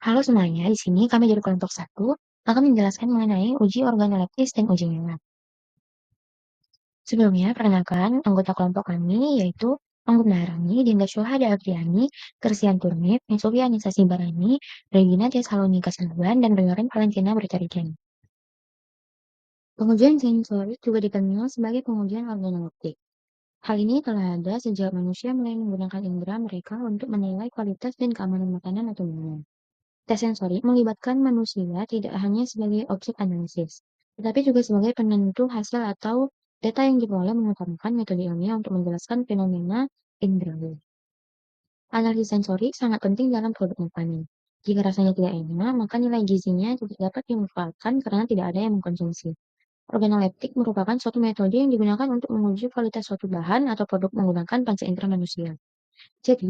Halo semuanya, di sini kami dari kelompok satu akan menjelaskan mengenai uji organoleptis dan uji minat. Sebelumnya, perkenalkan anggota kelompok kami yaitu Anggun Maharani, Dinda Syuhada Afriani, Kersian Turnip, Nisufi Anissa Barani, Regina Tias Salonika Sembilan, dan Renoren Valentina Bertarigan. Pengujian sensorik juga dikenal sebagai pengujian organoleptik. Hal ini telah ada sejak manusia mulai menggunakan indera mereka untuk menilai kualitas dan keamanan makanan atau minuman. Tes sensorik melibatkan manusia tidak hanya sebagai objek analisis, tetapi juga sebagai penentu hasil atau data yang diperoleh mengutamakan metode ilmiah untuk menjelaskan fenomena indrawi. Analisis sensorik sangat penting dalam produk makanan. Jika rasanya tidak enak, maka nilai gizinya tidak dapat dimanfaatkan karena tidak ada yang mengkonsumsi. Organoleptik merupakan suatu metode yang digunakan untuk menguji kualitas suatu bahan atau produk menggunakan panca indera manusia. Jadi,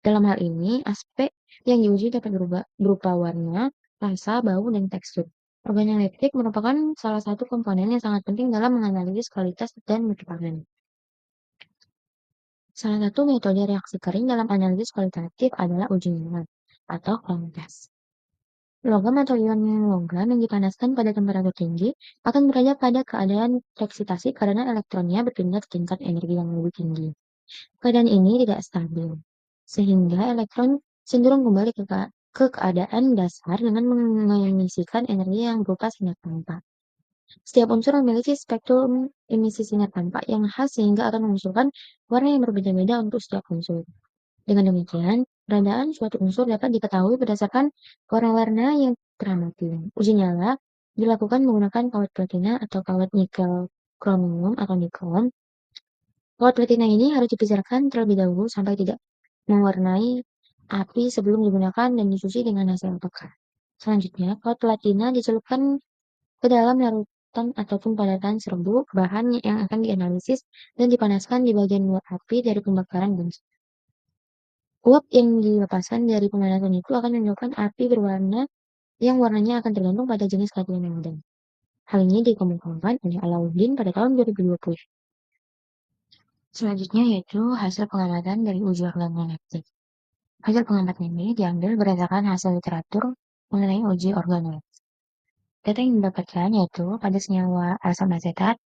dalam hal ini, aspek yang diuji dapat berupa warna, rasa, bau, dan tekstur. Organoleptik merupakan salah satu komponen yang sangat penting dalam menganalisis kualitas dan mutu pangan. Salah satu metode reaksi kering dalam analisis kualitatif adalah uji minat atau Cron test. Logam atau ion logam yang dipanaskan pada temperatur tinggi akan berada pada keadaan eksitasi karena elektronnya berpindah ke tingkat energi yang lebih tinggi. Keadaan ini tidak stabil, sehingga elektron cenderung kembali ke keadaan dasar dengan mengemisikan energi yang berupa sinar tampak. Setiap unsur memiliki spektrum emisi sinar tampak yang khas sehingga akan memunculkan warna yang berbeda-beda untuk setiap unsur. Dengan demikian, keberadaan suatu unsur dapat diketahui berdasarkan warna-warna yang teramati. Uji nyala dilakukan menggunakan kawat platina atau kawat nikel kromium atau nikon. Kawat platina ini harus dipisahkan terlebih dahulu sampai tidak mewarnai api sebelum digunakan dan dicuci dengan hasil pekat. Selanjutnya, kawat platina dicelupkan ke dalam larutan ataupun padatan serbuk bahan yang akan dianalisis dan dipanaskan di bagian luar api dari pembakaran buncis. Uap yang dilepaskan dari pemanasan itu akan menyebabkan api berwarna yang warnanya akan tergantung pada jenis kerajinan yang ada. Hal ini dikemukakan oleh Alauddin pada tahun 2020. Selanjutnya yaitu hasil pengamatan dari uji organoleptik. Hasil pengamatan ini diambil berdasarkan hasil literatur mengenai uji organoleptik. Data yang didapatkan yaitu pada senyawa asam asetat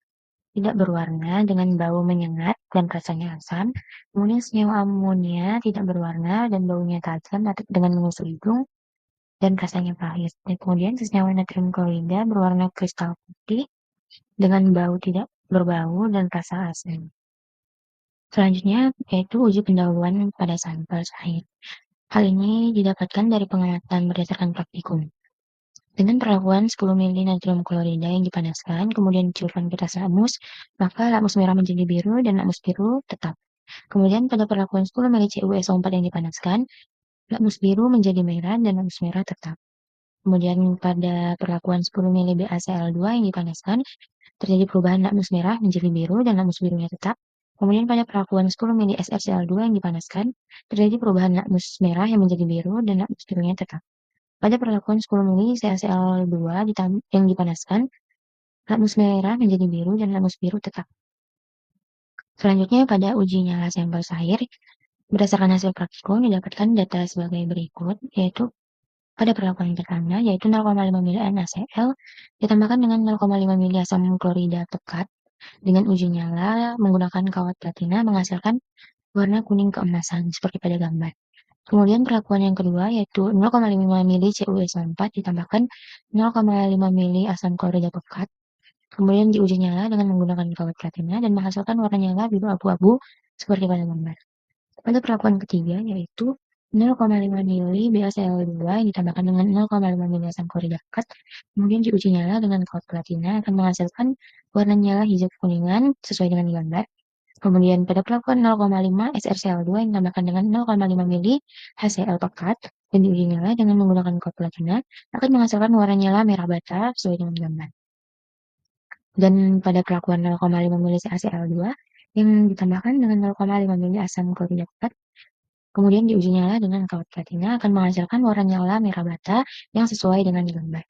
tidak berwarna dengan bau menyengat dan rasanya asam. Kemudian senyawa amonia tidak berwarna dan baunya tajam dengan menusuk hidung dan rasanya pahit. Dan kemudian senyawa natrium klorida berwarna kristal putih dengan bau tidak berbau dan rasa asam. Selanjutnya yaitu uji pendahuluan pada sampel cair. Hal ini didapatkan dari pengamatan berdasarkan praktikum. Dengan perlakuan 10 ml natrium klorida yang dipanaskan, kemudian dicurahkan ke tas lakmus, maka lakmus merah menjadi biru dan lakmus biru tetap. Kemudian pada perlakuan 10 ml CuSO4 yang dipanaskan, lakmus biru menjadi merah dan lakmus merah tetap. Kemudian pada perlakuan 10 ml BaCl2 yang dipanaskan, terjadi perubahan lakmus merah menjadi biru dan lakmus birunya tetap. Kemudian pada perlakuan 10 ml SrCl2 yang dipanaskan, terjadi perubahan lakmus merah yang menjadi biru dan lakmus birunya tetap. Pada perlakuan 10 ml CaCl2 yang dipanaskan, lakmus merah menjadi biru dan lakmus biru tetap. Selanjutnya pada uji nyala sampel cair, berdasarkan hasil praktikum didapatkan data sebagai berikut, yaitu pada perlakuan pertama, yaitu 0,5 ml NaCl ditambahkan dengan 0,5 ml asam klorida pekat dengan uji nyala menggunakan kawat platina menghasilkan warna kuning keemasan seperti pada gambar. Kemudian perlakuan yang kedua yaitu 0,5 ml CuSO4 ditambahkan 0,5 ml asam klorida pekat. Kemudian diuji nyala dengan menggunakan kawat platina dan menghasilkan warna nyala biru abu-abu seperti pada gambar. Pada perlakuan ketiga yaitu 0,5 ml BaCl2 yang ditambahkan dengan 0,5 ml asam klorida pekat. Kemudian diuji nyala dengan kawat platina akan menghasilkan warna nyala hijau kekuningan sesuai dengan gambar. Kemudian pada perlakuan 0,5 SrCl2 yang ditambahkan dengan 0,5 ml HCl pekat dan diuji nyala dengan menggunakan kawat platina akan menghasilkan warna nyala merah bata sesuai dengan gambar. Dan pada perlakuan 0,5 ml CaCl2 yang ditambahkan dengan 0,5 ml asam klorida pekat, kemudian diuji nyala dengan kawat platina akan menghasilkan warna nyala merah bata yang sesuai dengan gambar.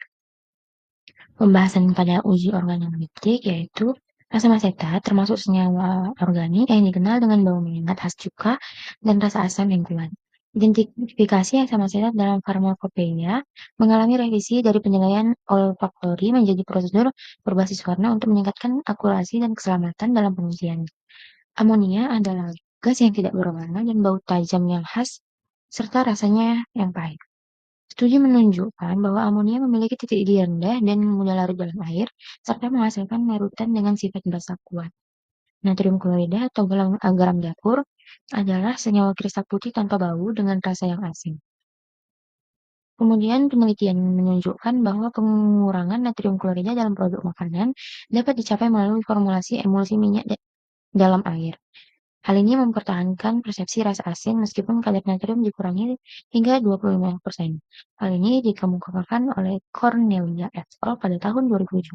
Pembahasan pada uji organoleptik yaitu asam asetat termasuk senyawa organik yang dikenal dengan bau menyengat khas cuka dan rasa asam yang kuat. Identifikasi asam asetat dalam farmakopeia mengalami revisi dari penilaian olfaktori menjadi prosedur berbasis warna untuk meningkatkan akurasi dan keselamatan dalam pengujian. Amonia adalah gas yang tidak berwarna dan bau tajam yang khas, serta rasanya yang pahit. Studi menunjukkan bahwa amonia memiliki titik didih rendah dan mudah larut dalam air, serta menghasilkan larutan dengan sifat basa kuat. Natrium klorida atau garam dapur adalah senyawa kristal putih tanpa bau dengan rasa yang asing. Kemudian penelitian menunjukkan bahwa pengurangan natrium klorida dalam produk makanan dapat dicapai melalui formulasi emulsi minyak dalam air. Hal ini mempertahankan persepsi rasa asin meskipun kadar natrium dikurangi hingga 25%. Hal ini dikemukakan oleh Cornelia et al. Pada tahun 2017.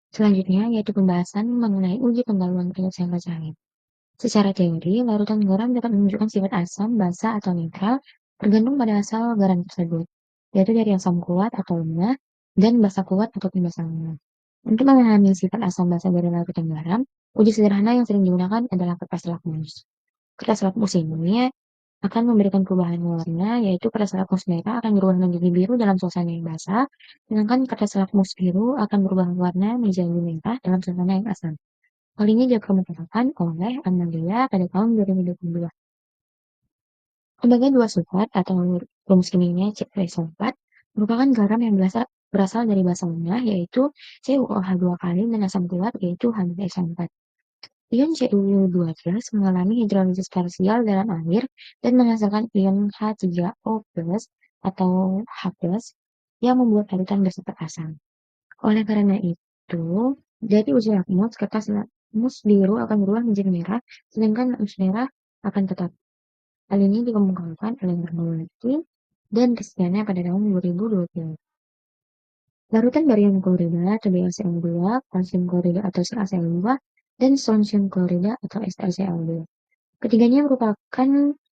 Selanjutnya yaitu pembahasan mengenai uji pendahuluan penyelesaian sampel cair. Secara teori, larutan garam dapat menunjukkan sifat asam, basa, atau netral tergantung pada asal garam tersebut, yaitu dari asam kuat atau lemah dan basa kuat ataupun basa lemah. Untuk memahami sifat asam basa dari larutan garam, uji sederhana yang sering digunakan adalah kertas lakmus. Kertas lakmus ini akan memberikan perubahan warna, yaitu kertas lakmus merah akan berubah menjadi biru dalam suasana yang basah, sedangkan kertas lakmus biru akan berubah warna menjadi merah dalam suasana yang asam. Hal ini dikemukakan oleh Amalia pada tahun 2022. Sebagai dua sulfat atau rumus kimianya CuO4 merupakan garam yang berasal dari basa lemah, yaitu CuOH2 kali, dan asam kuat, yaitu H2SO4. Ion Cu2+ mengalami hidrolisis parsial dalam air dan menghasilkan ion H3O+ atau H+ yang membuat larutan bersifat asam. Oleh karena itu, dari uji lakmus, kertas lakmus biru akan berubah menjadi merah, sedangkan lakmus merah akan tetap. Hal ini dikemukakan oleh Marmolati dan Kristiana pada tahun 2020. Larutan barium klorida atau BaCl2, kalsium klorida atau CaCl2, dan strontium klorida atau SlCl2. Ketiganya merupakan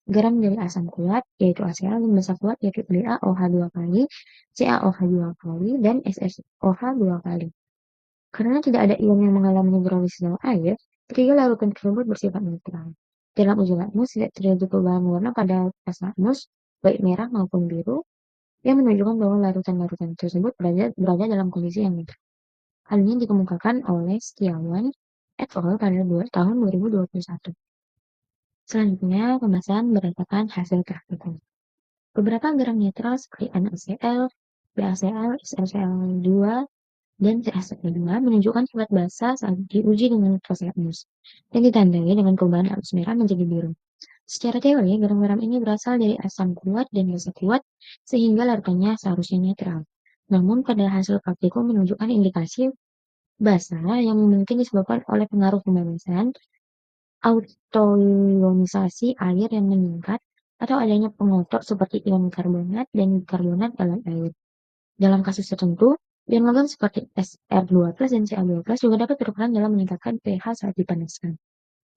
garam dari asam kuat, yaitu ACl, dan basa kuat, yaitu BaOH2 kali, CaOH2 kali, dan SSOH2 kali. Karena tidak ada ion yang mengalami hidrolisis dalam air, ketiga larutan tersebut bersifat netral. Dalam uji lakmus tidak terjadi perubahan warna pada tas lakmus, baik merah maupun biru, yang menunjukkan bahwa larutan-larutan tersebut berada dalam kondisi yang netral. Hal ini dikemukakan oleh Setiawan et al. Pada tahun 2021. Selanjutnya, pembahasan berdasarkan hasil praktikum. Beberapa garam netral seperti NaCl, BaCl, SlCl2, dan CaCl2 menunjukkan sifat basa saat diuji dengan kertas lakmus, dan ditandai dengan perubahan arus merah menjadi biru. Secara teori, garam-garam ini berasal dari asam kuat dan basa kuat, sehingga larutannya seharusnya netral. Namun, pada hasil praktikum menunjukkan indikasi basa yang mungkin disebabkan oleh pengaruh pemanasan, autoionisasi air yang meningkat, atau adanya pengotor seperti ion karbonat dan bikarbonat dalam air. Dalam kasus tertentu, ion logam seperti Sr2+ dan Ca2+ juga dapat berperan dalam meningkatkan pH saat dipanaskan.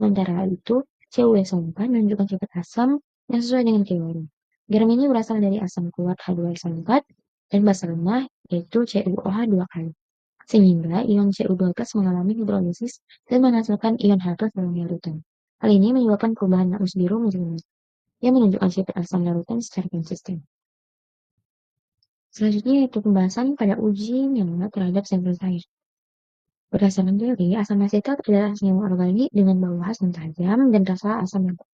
Sementara itu, CuSO4 menunjukkan sifat asam yang sesuai dengan teori. Garam ini berasal dari asam kuat H2SO4 dan basa lemah, yaitu CuOH2 kali. Sehingga ion Cu2+ mengalami hidrolisis dan menghasilkan ion H+ dalam larutan. Hal ini menyebabkan perubahan lakmus biru menjadi merah, yang menunjukkan sifat asam larutan secara konsisten. Selanjutnya yaitu pembahasan pada uji nyala terhadap sampel cair. Berdasarkan teori, asam asetat adalah senyawa organik dengan bau khas dan tajam dan rasa asam yang kuat.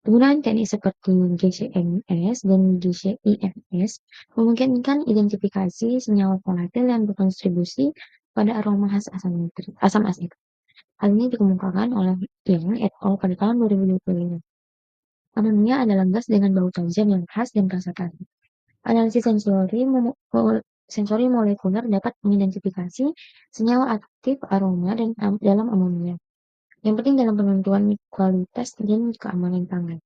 Penggunaan teknik seperti GCMS dan GCIMS memungkinkan identifikasi senyawa volatil yang berkontribusi pada aroma khas asam asetat. Hal ini dikemukakan oleh Yang et al. Pada tahun 2025. Amonia adalah gas dengan bau tajam yang khas dan rasa pahit. Analisis sensori molekuler dapat mengidentifikasi senyawa aktif aroma dalam amonia, yang penting dalam penentuan kualitas dan keamanan pangan,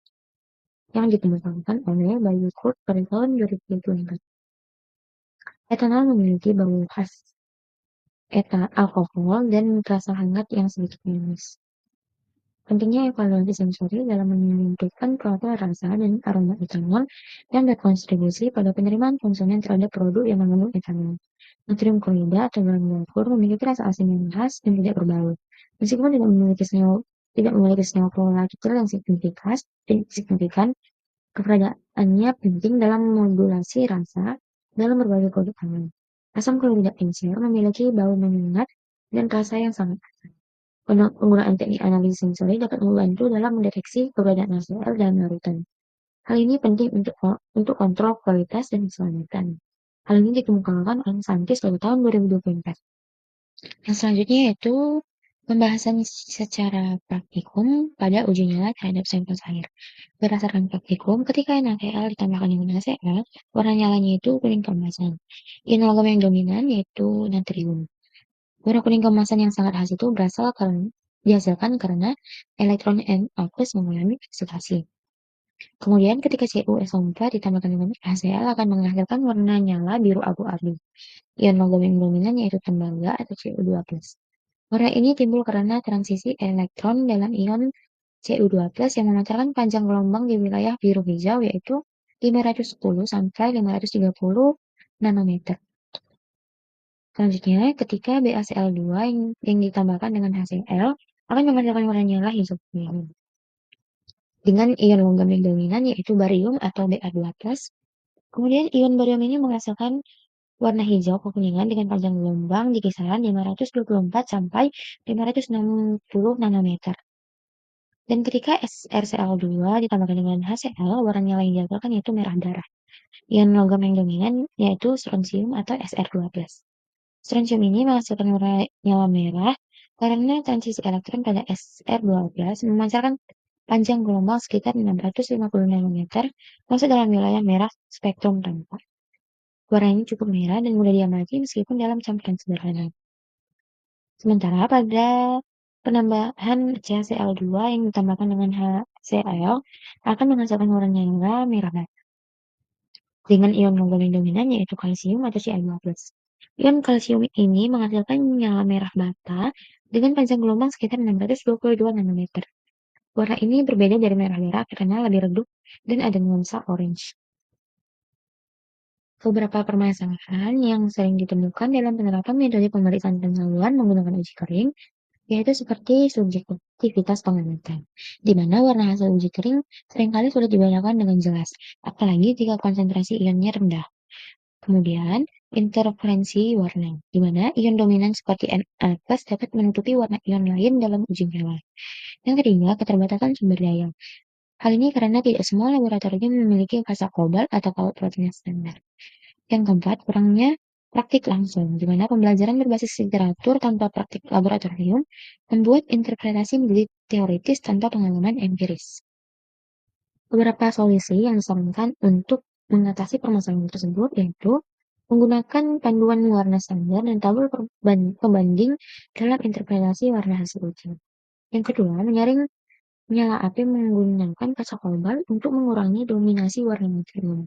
yang dikemukakan oleh Bayu Kurt pada tahun 2024. Etanol memiliki bau khas alkohol dan rasa hangat yang sedikit manis. Pentingnya evaluasi sensori dalam menentukan profil rasa dan aroma etanol yang berkontribusi pada penerimaan konsumen terhadap produk yang mengandung etanol. Natrium klorida atau garam dapur memiliki rasa asin yang khas dan tidak berbau. Meskipun tidak memiliki senyawa volatil yang signifikan, Keberadaannya penting dalam modulasi rasa dalam berbagai produk pangan. Asam klorida encer memiliki bau menyengat dan rasa yang sangat asam. Penggunaan teknik analisis sensori dapat membantu dalam mendeteksi keberadaan HCl dalam larutan. Hal ini penting untuk kontrol kualitas dan keselamatan. Hal ini dikemukakan oleh saintis pada tahun 2024. Yang selanjutnya yaitu pembahasan secara praktikum pada uji nyala terhadap sampel air. Berdasarkan praktikum, ketika NaCl ditambahkan dengan HCl, warna nyalanya itu kuning keemasan. Ion logam yang dominan yaitu natrium. Warna kuning keemasan yang sangat khas itu dihasilkan karena elektron Na+ mengalami oksidasi. Kemudian ketika CuSO4 ditambahkan dengan HCl akan menghasilkan warna nyala biru abu-abu. Ion logam yang dominan yaitu tembaga atau Cu2+. Warna ini timbul karena transisi elektron dalam ion Cu2+ yang memancarkan panjang gelombang di wilayah biru hijau yaitu 510 sampai 530 nanometer. Selanjutnya, ketika BaCl2 yang ditambahkan dengan HCl akan menghasilkan warna nyala hijau kuning. Dengan ion logam yang dominan yaitu barium atau Ba2+. Kemudian ion barium ini menghasilkan warna hijau kekuningan dengan panjang gelombang di kisaran 524 sampai 560 nanometer. Dan ketika SrCl2 ditambahkan dengan HCl, warna nyala yang dihasilkan yaitu merah darah. Ion logam yang dominan yaitu strontium atau Sr2+. Strontium ini menghasilkan warna nyala merah karena transisi elektron pada Sr2+ memancarkan panjang gelombang sekitar 650 nanometer masuk dalam wilayah merah spektrum tampak. Warna ini cukup merah dan mudah diamati meskipun dalam campuran sederhana. Sementara pada penambahan CaCl2 yang ditambahkan dengan HCl akan menghasilkan warna nyala merah bata. Dengan ion logam yang dominan yaitu kalsium atau Ca2+. Ion kalsium ini menghasilkan nyala merah bata dengan panjang gelombang sekitar 622 nanometer. Warna ini berbeda dari merah darah karena lebih redup dan ada nuansa orange. Beberapa permasalahan yang sering ditemukan dalam penerapan metode pemeriksaan penyaluran menggunakan uji kering, yaitu seperti subjektivitas pengamatan, di mana warna hasil uji kering seringkali sulit dibedakan dengan jelas, apalagi jika konsentrasi ionnya rendah. Kemudian, interferensi warna, di mana ion dominan seperti Na+ dapat menutupi warna ion lain dalam uji nyala. Yang ketiga, keterbatasan sumber daya. Hal ini karena tidak semua laboratorium memiliki fasa kobalt atau kawat protein standar. Yang keempat, kurangnya praktik langsung, di mana pembelajaran berbasis literatur tanpa praktik laboratorium membuat interpretasi menjadi teoritis tanpa pengalaman empiris. Beberapa solusi yang disarankan untuk mengatasi permasalahan tersebut yaitu menggunakan panduan warna standar dan tabel pembanding dalam interpretasi warna hasil uji. Yang kedua, menyaring nyala api menggunakan kaca kobalt untuk mengurangi dominasi warna natrium.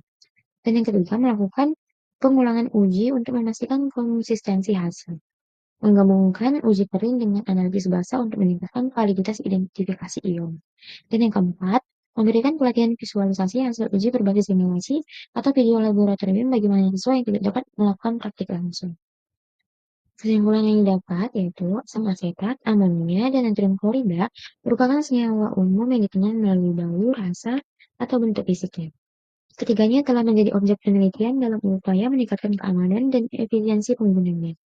Dan yang ketiga, melakukan pengulangan uji untuk memastikan konsistensi hasil. Menggabungkan uji kering dengan analisis basah untuk meningkatkan validitas identifikasi ion. Dan yang keempat, memberikan pelatihan visualisasi hasil uji berbasis simulasi atau video laboratorium bagi mahasiswa yang tidak dapat melakukan praktik langsung. Kesimpulan yang didapat yaitu asam asetat, amonia, dan natrium klorida merupakan senyawa umum yang dikenal melalui bau, rasa, atau bentuk fisiknya. Ketiganya telah menjadi objek penelitian dalam upaya meningkatkan keamanan dan efisiensi penggunanya.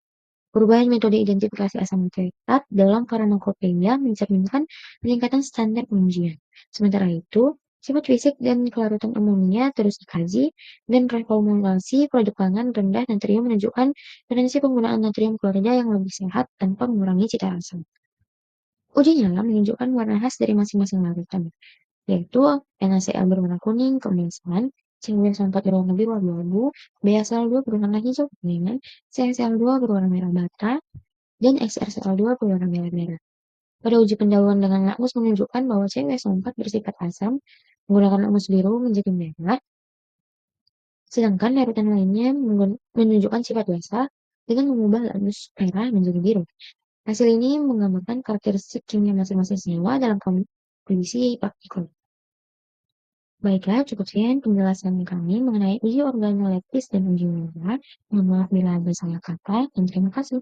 Perubahan metode identifikasi asam asetat dalam farmakopeia mencerminkan peningkatan standar pengujian. Sementara itu, sifat fisik dan kelarutan umumnya terus dikaji, dan reformulasi produk pangan rendah natrium menunjukkan potensi penggunaan natrium klorida yang lebih sehat tanpa mengurangi cita rasa. Uji nyala menunjukkan warna khas dari masing-masing larutan, yaitu NaCl berwarna kuning keemasan, CuSO4 berwarna biru abu-abu, BaCl2 berwarna hijau kekuningan, CaCl2 berwarna merah bata, dan SrCl2 berwarna merah. Pada uji pendahuluan dengan lakmus menunjukkan bahwa CuSO4 bersifat asam, menggunakan lakmus biru menjadi merah, sedangkan larutan lainnya menunjukkan sifat basah dengan mengubah lakmus merah menjadi biru. Hasil ini menggambarkan karakteristik kimia masing-masing senyawa dalam kondisi praktikal. Baiklah, cukup sekian penjelasan kami mengenai uji organoleptis dan uji nyala. Mohon maaf bila ada salah kata, dan terima kasih.